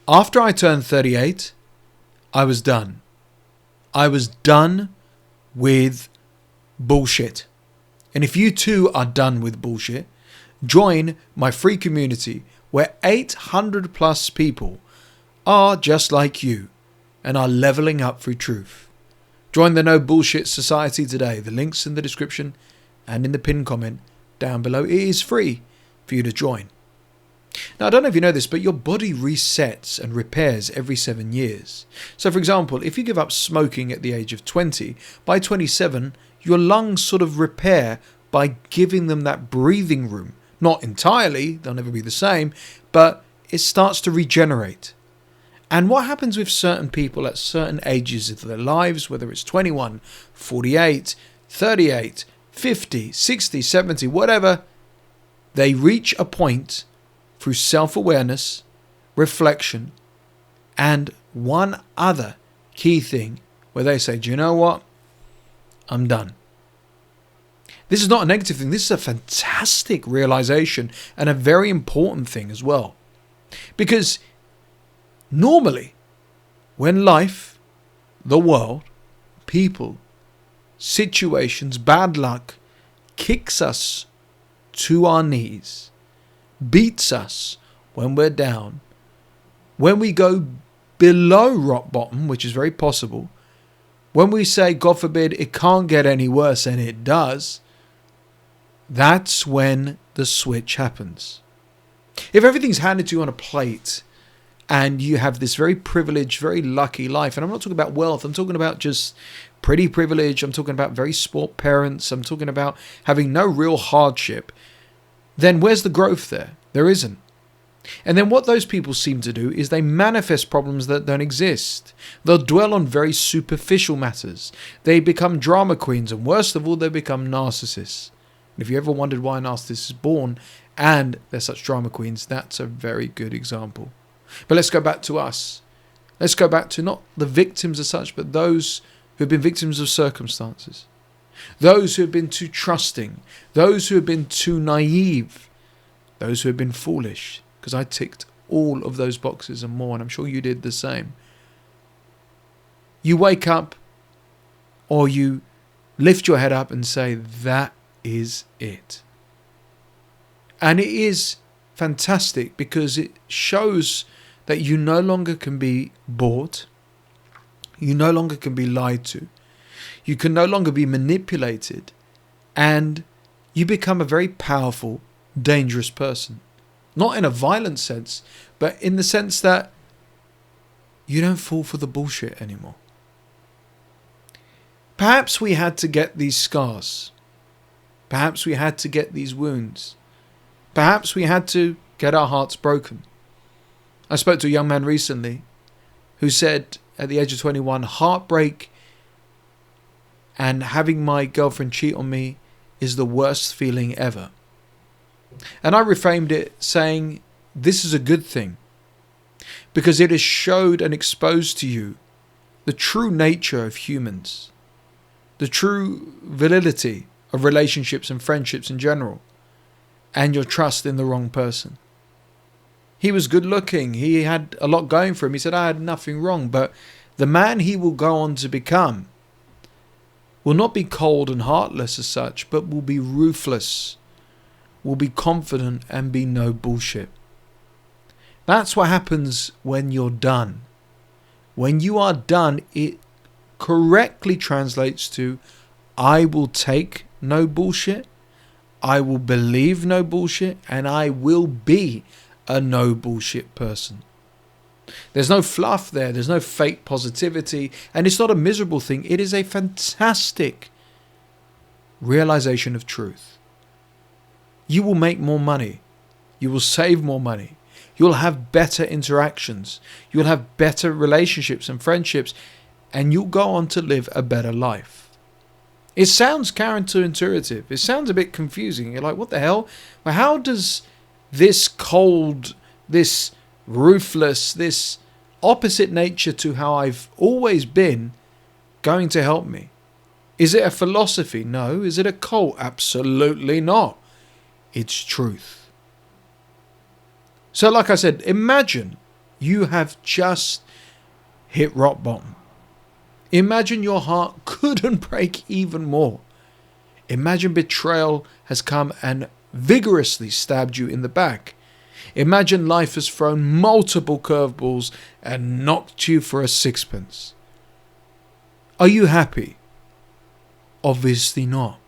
After I turned 38, I was done. I was done with bullshit. And if you too are done with bullshit, join my free community where 800 plus people are just like you and are leveling up through truth. Join the No Bullshit Society today. The link's in the description and in the pinned comment down below. It is free for you to join. Now, I don't know if you know this, but your body resets and repairs every 7 years. So, for example, if you give up smoking at the age of 20, by 27, your lungs sort of repair by giving them that breathing room. Not entirely, they'll never be the same, but it starts to regenerate. And what happens with certain people at certain ages of their lives, whether it's 21, 48, 38, 50, 60, 70, whatever, they reach a point through self-awareness, reflection, and one other key thing where they say, do you know what? I'm done. This is not a negative thing. This is a fantastic realization and a very important thing as well. Because normally, when life, the world, people, situations, bad luck kicks us to our knees, beats us when we're down, when we go below rock bottom, which is very possible, when we say, God forbid, it can't get any worse, and it does, that's when the switch happens. If everything's handed to you on a plate and you have this very privileged, very lucky life, and I'm not talking about wealth, I'm talking about just pretty privilege, I'm talking about very spoilt parents, I'm talking about having no real hardship, then where's the growth there? There isn't. And then what those people seem to do is they manifest problems that don't exist. They'll dwell on very superficial matters. They become drama queens, and worst of all, they become narcissists. And if you ever wondered why a narcissist is born and they're such drama queens, that's a very good example. But let's go back to us. Let's go back to not the victims as such, but those who have been victims of circumstances. Those who have been too trusting. Those who have been too naive. Those who have been foolish. Because I ticked all of those boxes and more, and I'm sure you did the same. You wake up or you lift your head up and say, that is it. And it is fantastic because it shows that you no longer can be bought. You no longer can be lied to. You can no longer be manipulated. And you become a very powerful, dangerous person. Not in a violent sense, but in the sense that you don't fall for the bullshit anymore. Perhaps we had to get these scars. Perhaps we had to get these wounds. Perhaps we had to get our hearts broken. I spoke to a young man recently who said at the age of 21, heartbreak and having my girlfriend cheat on me is the worst feeling ever. And I reframed it saying, this is a good thing because it has showed and exposed to you the true nature of humans, the true validity of relationships and friendships in general, and your trust in the wrong person. He was good looking. He had a lot going for him. He said, I had nothing wrong. But the man he will go on to become will not be cold and heartless as such, but will be ruthless, will be confident, and be no bullshit. That's what happens when you're done. When you are done, it correctly translates to, I will take no bullshit, I will believe no bullshit, and I will be a no bullshit person. There's no fluff there. There's no fake positivity. And it's not a miserable thing. It is a fantastic realization of truth. You will make more money. You will save more money. You'll have better interactions. You'll have better relationships and friendships. And you'll go on to live a better life. It sounds counterintuitive. It sounds a bit confusing. You're like, what the hell? Well, how does this cold, this ruthless, this opposite nature to how I've always been going to help me? Is it a philosophy? No. Is it a cult? Absolutely not. It's truth. So like I said, imagine You have just hit rock bottom. Imagine your heart couldn't break even more. Imagine betrayal has come and vigorously stabbed you in the back. Imagine life has thrown multiple curveballs and knocked you for a sixpence. Are you happy? Obviously not.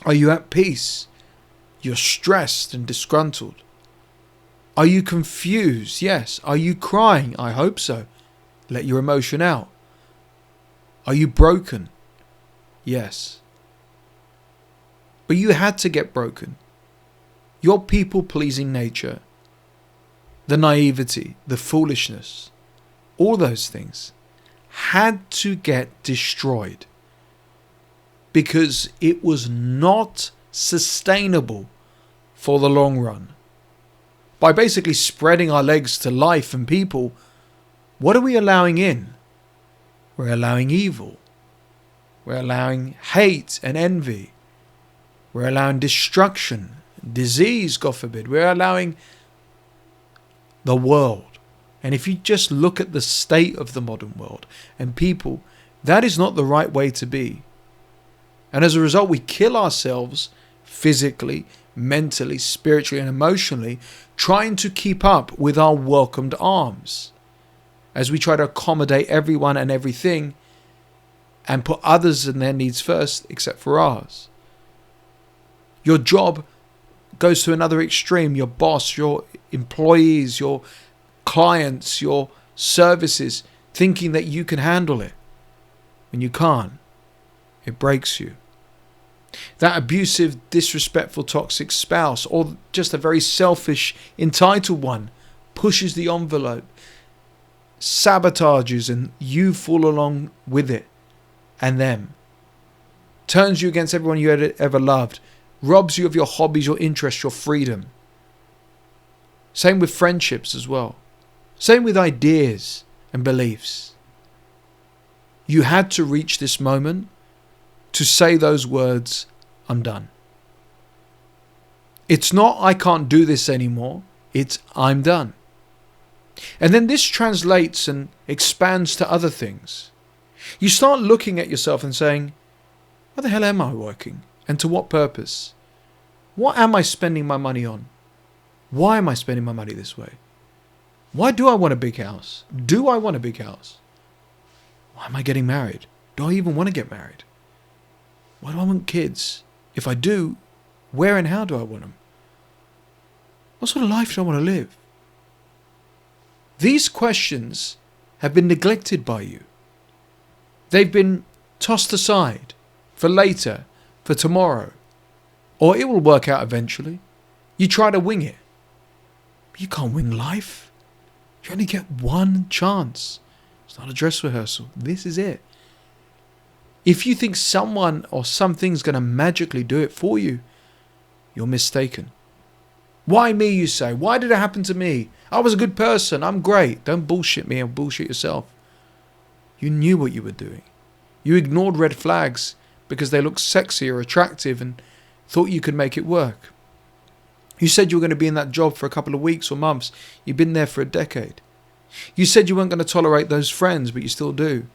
Are you at peace? You're stressed and disgruntled. Are you confused? Yes. Are you crying? I hope so. Let your emotion out. Are you broken? Yes. But you had to get broken. Your people-pleasing nature, the naivety, the foolishness, all those things had to get destroyed because it was not sustainable for the long run. By basically spreading our legs to life and people, what are we allowing in? We're allowing evil. We're allowing hate and envy. We're allowing destruction, disease, God forbid. We're allowing the world. And if you just look at the state of the modern world and people, that is not the right way to be. And as a result, we kill ourselves physically, mentally, spiritually, and emotionally, trying to keep up with our welcomed arms as we try to accommodate everyone and everything and put others and their needs first, except for ours. Your job goes to another extreme. Your boss, your employees, your clients, your services, thinking that you can handle it. When you can't, it breaks you. That abusive, disrespectful, toxic spouse, or just a very selfish, entitled one, pushes the envelope, sabotages, and you fall along with it and them. Turns you against everyone you ever loved. Robs you of your hobbies, your interests, your freedom. Same with friendships as well. Same with ideas and beliefs. You had to reach this moment to say those words, I'm done. It's not I can't do this anymore. It's I'm done. And then this translates and expands to other things. You start looking at yourself and saying, why the hell am I working? And to what purpose? What am I spending my money on? Why am I spending my money this way? Why do I want a big house? Do I want a big house? Why am I getting married? Do I even want to get married? Why do I want kids? If I do, where and how do I want them? What sort of life do I want to live? These questions have been neglected by you. They've been tossed aside for later, for tomorrow. Or it will work out eventually. You try to wing it. But you can't wing life. You only get one chance. It's not a dress rehearsal. This is it. If you think someone or something's going to magically do it for you, you're mistaken. Why me, you say? Why did it happen to me? I was a good person. I'm great. Don't bullshit me and bullshit yourself. You knew what you were doing. You ignored red flags because they looked sexy or attractive and thought you could make it work. You said you were going to be in that job for a couple of weeks or months. You've been there for a decade. You said you weren't going to tolerate those friends, but you still do.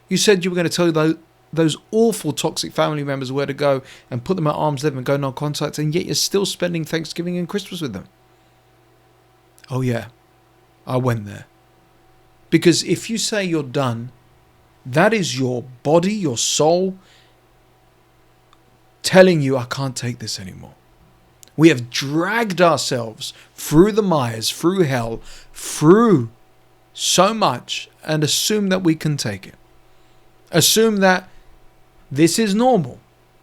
You said you were going to tell those awful toxic family members where to go and put them at arm's length and go non-contact, and yet you're still spending Thanksgiving and Christmas with them. Oh yeah, I went there. Because if you say you're done, that is your body, your soul, telling you, I can't take this anymore. We have dragged ourselves through the mires, through hell, through so much, and assume that we can take it. Assume that this is normal,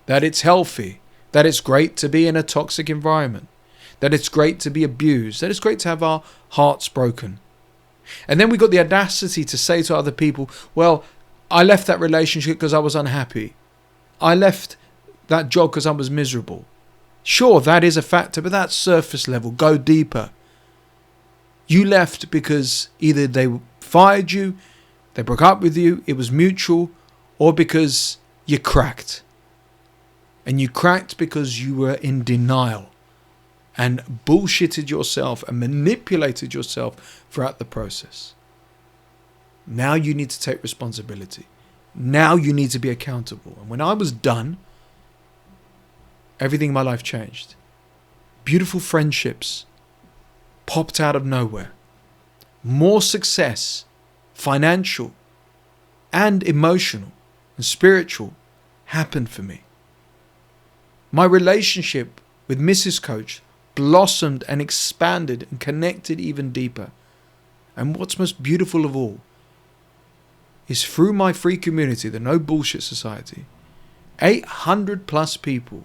that it's healthy, that it's great to be in a toxic environment, that it's great to be abused, that it's great to have our hearts broken. And then we got the audacity to say to other people, well, I left that relationship because I was unhappy. I left that job because I was miserable. Sure, that is a factor, but that's surface level. Go deeper. You left because either they fired you, they broke up with you, it was mutual, or because you cracked. And you cracked because you were in denial. and bullshitted yourself and manipulated yourself throughout the process. Now you need to take responsibility. Now you need to be accountable. And when I was done, everything in my life changed. Beautiful friendships popped out of nowhere. More success, financial and emotional and spiritual, happened for me. My relationship with Mrs. Coach blossomed and expanded and connected even deeper. And what's most beautiful of all is through my free community, the No Bullshit Society, 800 plus people,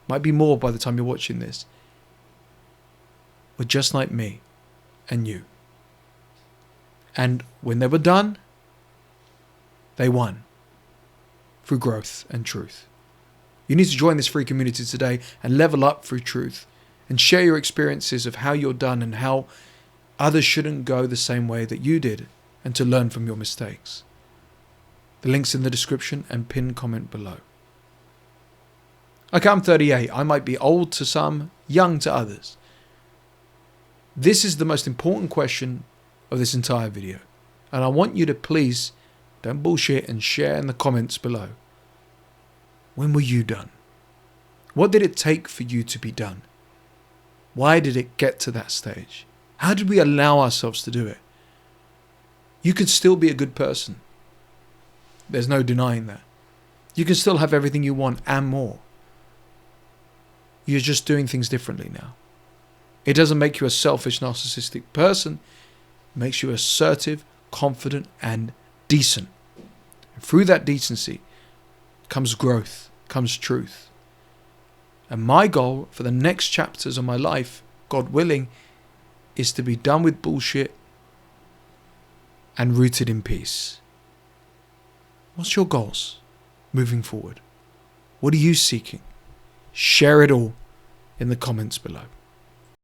might be more by the time you're watching this, were just like me and you. And when they were done, they won through growth and truth. You need to join this free community today and level up through truth and share your experiences of how you're done and how others shouldn't go the same way that you did, and to learn from your mistakes. The link's in the description and pinned comment below. Okay, I'm 38. I might be old to some, young to others. This is the most important question of this entire video. And I want you to please don't bullshit and share in the comments below. When were you done? What did it take for you to be done? Why did it get to that stage? How did we allow ourselves to do it? You can still be a good person. There's no denying that. You can still have everything you want and more. You're just doing things differently now. It doesn't make you a selfish, narcissistic person. It makes you assertive, confident, and decent. And through that decency comes growth, comes truth. And my goal for the next chapters of my life, God willing, is to be done with bullshit and rooted in peace. What's your goals moving forward? What are you seeking? Share it all in the comments below.